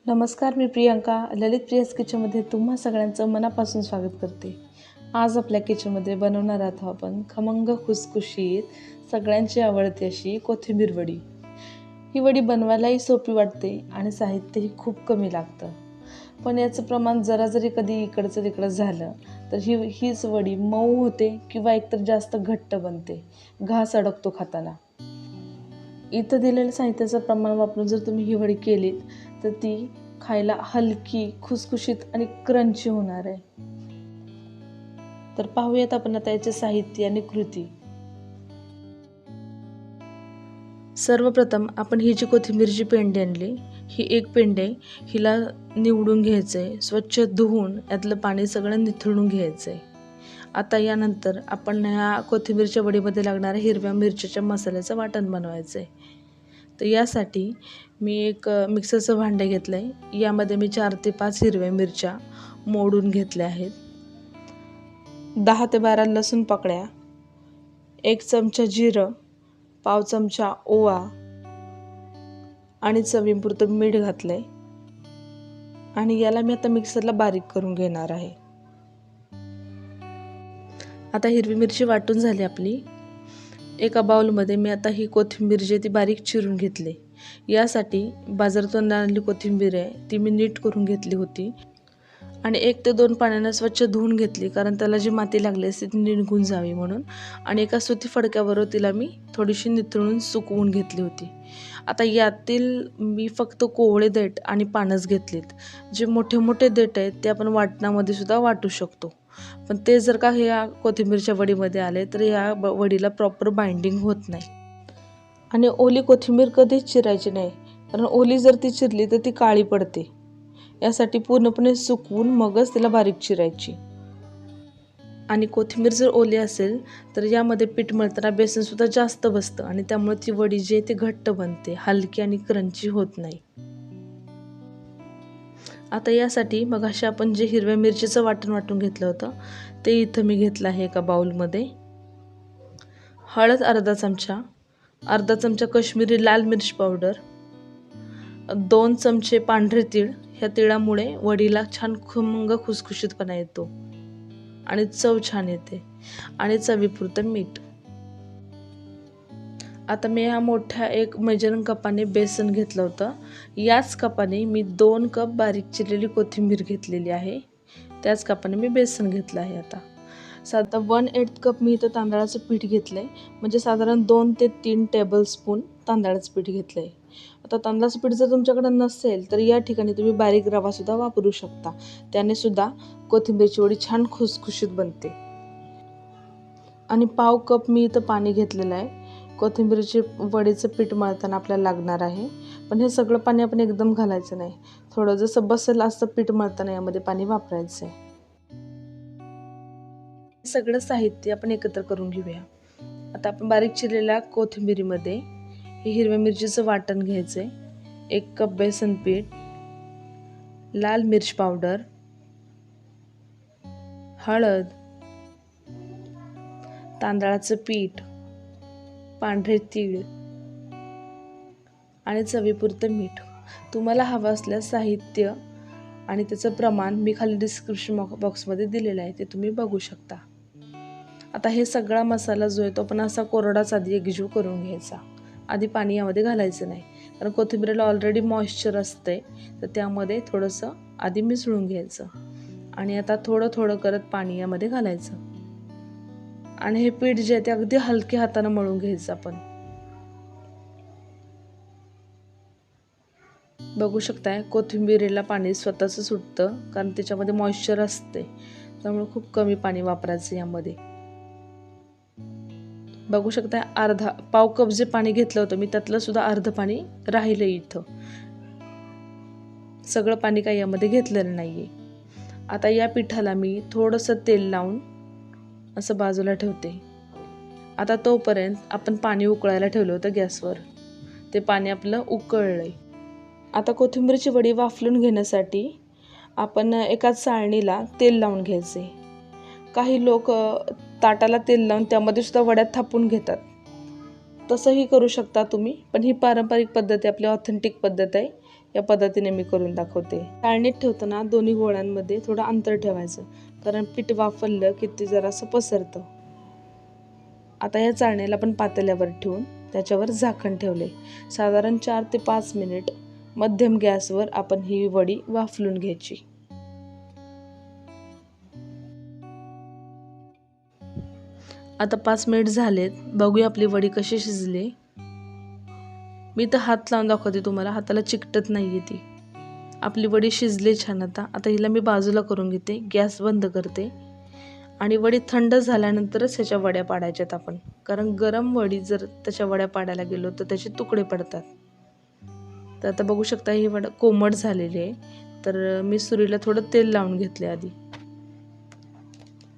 नमस्कार, मी प्रियंका ललित प्रियाज किचनमध्ये तुम्हा सगळ्यांचं मनापासून स्वागत करते. आज आपल्या किचनमध्ये बनवणार आहोत आपण खमंग खुसखुशीत सगळ्यांची आवडती अशी कोथिंबीर वडी. ही वडी बनवायलाही सोपी वाटते आणि साहित्यही खूप कमी लागतं. पण याचं प्रमाण जरा जरी कधी इकडचं तिकडं झालं तर हीच वडी मऊ होते किंवा एकतर जास्त घट्ट बनते, घास अडकतो खाताना. इथं दिलेलं साहित्याचं प्रमाण वापरून जर तुम्ही ही वडी केलीत तर ती खायला हलकी, खुसखुशीत आणि क्रंची होणार आहे. तर पाहूयात आपण आता याचे साहित्य आणि कृती. सर्वप्रथम आपण ही जी कोथिंबीरची पेंडी आणली, ही एक पेंडी आहे, हिला निवडून घ्यायचं आहे, स्वच्छ धुवून यातलं पाणी सगळं निथळून घ्यायचं आहे. आता यानंतर आपण ह्या कोथिंबीरच्या वडीमध्ये लागणाऱ्या हिरव्या मिरचीच्या मसाल्याचं वाटण बनवायचं आहे. तर यासाठी मी एक मिक्सरचं भांडं घेतलं आहे. यामध्ये मी 4 ते 5 हिरव्या मिरच्या मोडून घेतल्या आहेत, 10 ते 12 लसूण पाकळ्या, 1 चमचा जिरं, पाव चमचा ओवा आणि चवीपुरतं मीठ घातलं आहे. आणि याला मी आता मिक्सरला बारीक करून घेणार आहे. आता हिरवी मिरची वाटून झाली आपली. एका बाउलमध्ये मी आता ही कोथिंबीर जी ती बारीक चिरून घेतली. यासाठी बाजारातून आणलेली कोथिंबीर आहे ती मी नीट करून घेतली होती आणि 1 ते 2 पाण्यानं स्वच्छ धुवून घेतली, कारण त्याला जी माती लागली असते ती निघून जावी म्हणून. आणि एका सुती फडक्यावर तिला मी थोडीशी निथळून सुकवून घेतली होती. आता यातील मी फक्त कोवळे देठ आणि पानच घेतलीत. जे मोठे मोठे देठ आहेत ते आपण वाटणामध्ये सुद्धा वाटू शकतो, पण ते जर का ह्या कोथिंबीरच्या वडीमध्ये आले तर या वडीला प्रॉपर बाइंडिंग होत नाही. आणि ओली कोथिंबीर कधीच चिरायची नाही, कारण ओली जर ती चिरली तर ती काळी पडते. यासाठी पूर्णपणे सुकवून मगच तिला बारीक चिरायची. आणि कोथिंबीर जर ओली असेल तर यामध्ये पीठ मळताना बेसनसुद्धा जास्त बसतं आणि त्यामुळे ती वडी जी आहे ती घट्ट बनते, हलकी आणि क्रंची होत नाही. आता यासाठी मग अशा आपण जे हिरव्या मिरचीचं वाटण वाटून घेतलं होतं ते इथं मी घेतलं आहे एका बाउलमध्ये. हळद अर्धा चमचा काश्मीरी लाल मिर्च पावडर, 2 चमचे पांढरे तीळ. ह्या तिळामुळे वडीला छान खमंग खुसखुशीतपणा येतो आणि चव छान येते. आणि चवीपुरतं मीठ. आता मी ह्या मोठ्या एक मेजरिंग कपाने बेसन घेतलं होतं. याच कपाने मी 2 कप बारीक चिरलेली कोथिंबीर घेतलेली आहे. त्याच कपाने मी बेसन घेतलं आहे. आता साधारण 1/8 कप मी इथं तांदळाचं पीठ घेतलं आहे, म्हणजे साधारण 2 ते 3 टेबलस्पून तांदळाचं पीठ घेतलं आहे. आता तांदळाचं पीठ जर तुमच्याकडे नसेल तर या ठिकाणी तुम्ही बारीक रवासुद्धा वापरू शकता, त्याने सुद्धा कोथिंबीरची वडी छान खुसखुशीत बनते. आणि पाव कप मी इथं पाणी घेतलेलं आहे. कोथिंबीरची वडीचं पीठ मळताना आपल्याला लागणार आहे, पण हे सगळं पाणी आपण एकदम घालायचं नाही. थोडं जसं बसेल असं पीठ मळताना यामध्ये पाणी वापरायचं आहे. सगळं साहित्य आपण एकत्र करून घेऊया. आता आपण बारीक चिरलेल्या कोथिंबीरीमध्ये हे हिरव्या मिरचीचं वाटण घ्यायचं आहे. 1 कप बेसन पीठ, लाल मिर्च पावडर, हळद, तांदळाचं पीठ, पांढरे तीळ आणि चवीपुरतं मीठ. तुम्हाला हवं असल्यास साहित्य आणि त्याचं प्रमाण मी खाली डिस्क्रिप्शन बॉक्समध्ये दिलेलं आहे, ते तुम्ही बघू शकता. आता हे सगळा मसाला जो आहे तो आपण असा कोरडाच आधी एकजीव करून घ्यायचा. आधी पाणी यामध्ये घालायचं नाही, कारण कोथिंबीरला ऑलरेडी मॉइश्चर असते, तर त्यामध्ये थोडंसं आधी मिसळून घ्यायचं. आणि आता थोडं थोडं करत पाणी यामध्ये घालायचं. आणि हे पीठ जे आहे ते अगदी हलक्या हाताने मळून घ्यायचं. आपण बघू शकताय कोथिंबीरीला पाणी स्वतःच सुटतं, कारण त्याच्यामध्ये मॉइश्चर असते, त्यामुळे खूप कमी पाणी वापरायचं यामध्ये. बघू शकता पाव कप जे पाणी घेतलं होतं मी त्यातलं सुद्धा अर्ध पाणी राहिलं इथं. सगळं पाणी काही यामध्ये घेतलेलं नाहीये. आता या पिठाला मी थोडंसं तेल लावून असं बाजूला ठेवते. आता तोपर्यंत आपण पाणी उकळायला ठेवलं होतं गॅसवर, ते पाणी आपलं उकळलंय. आता कोथिंबीरची वडी वाफलून घेण्यासाठी आपण एका चाळणीला तेल लावून घ्यायचे. काही लोक ताटाला तेल लावून त्यामध्ये सुद्धा वड्या थापून घेतात, तसंही करू शकता तुम्ही, पण ही पारंपरिक पद्धत आहे, आपली ऑथेंटिक पद्धत आहे. या पद्धतीने मी करून दाखवते। चाळणीत ठेवताना दोन्ही गोळ्यांमध्ये थोडं अंतर ठेवायचं, कारण पीठ वाफवलं की ते जरासं पसरतं। आता या चाळणीला आपण पातेल्यावर ठेवून त्याच्यावर झाकण ठेवले। साधारण 4 ते 5 मिनिट मध्यम गॅसवर आपण ही वडी वाफलून घ्यायची। आता 5 मिनिट झालेत, बघूया आपली वडी कशी शिजली। मी तर हात लावून दाखवते तुम्हाला, हाताला चिकटत नाहीये ती। आपली वडी शिजली छान। आता हिला मी बाजूला करून घेते, गॅस बंद करते आणि वडी थंड झाल्यानंतरच ह्याच्या वड्या पाडायच्यात आपण, कारण गरम वडी जर त्याच्या वड्या पाडायला गेलो तर त्याचे तुकडे पडतात। तर आता बघू शकता ही वडी कोमट झालेली आहे, तर मी सुरीला थोडं तेल लावून घेतले आधी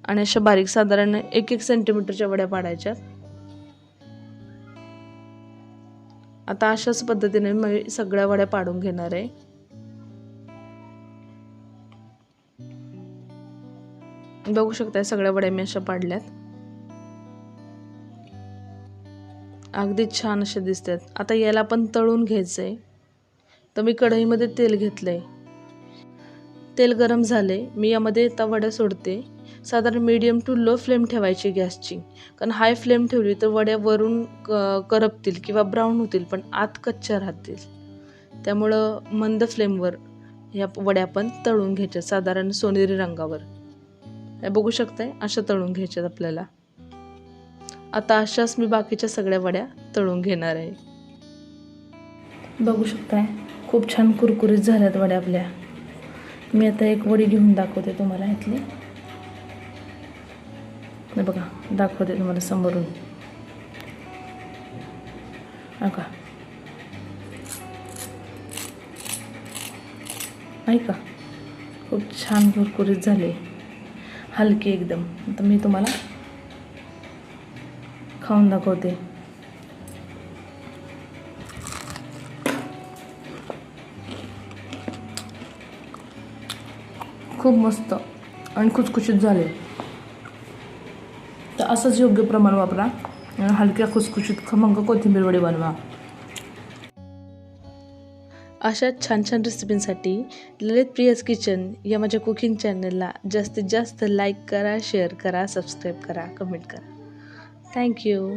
आणि अशा बारीक साधारण 1-1 सेंटीमीटरच्या वड्या पाडायच्या। आता अशाच पद्धतीने मी सगळ्या वड्या पाडून घेणार आहे। बघू शकता सगळ्या वड्या मी अशा पाडल्यात, अगदी छान अशा दिसतात। आता याला पण तळून घ्यायचंय, तर मी कढईमध्ये तेल घेतलंय। तेल गरम झाले, मी यामध्ये आता वड्या सोडते। साधारण मीडियम टू लो फ्लेम ठेवायची गॅसची, कारण हाय फ्लेम ठेवली तर वड्या वरून करपतील किंवा ब्राऊन होतील, पण आत कच्च्या राहतील। त्यामुळं मंद फ्लेमवर ह्या वड्या पण तळून घ्यायच्या, साधारण सोनेरी रंगावर। हे बघू शकताय, अशा तळून घ्यायच्यात आपल्याला। आता अशाच मी बाकीच्या सगळ्या वड्या तळून घेणार आहे। बघू शकताय खूप छान कुरकुरीत झाल्यात वड्या आपल्या। मी आता एक वडी घेऊन दाखवते तुम्हाला ह्यातली, हे बघा दाखवते तुम्हाला समोरून। बघा ऐका, खूप छान कुरकुरीत झाले, हलकी एकदम। आता मी तुम्हाला खाऊन दाखवते। खूप मस्त आणि खुसखुशीत झाले। तर असंच योग्य प्रमाण वापरा, हलक्या खुसखुशीत खमंग कोथिंबीर वडी बनवा। अशा छान छान रेसिपींसाठी ललित प्रियाज किचन या माझ्या कुकिंग चॅनलला जास्तीत जास्त लाईक करा, शेअर करा, सबस्क्राईब करा, कमेंट करा। थँक्यू।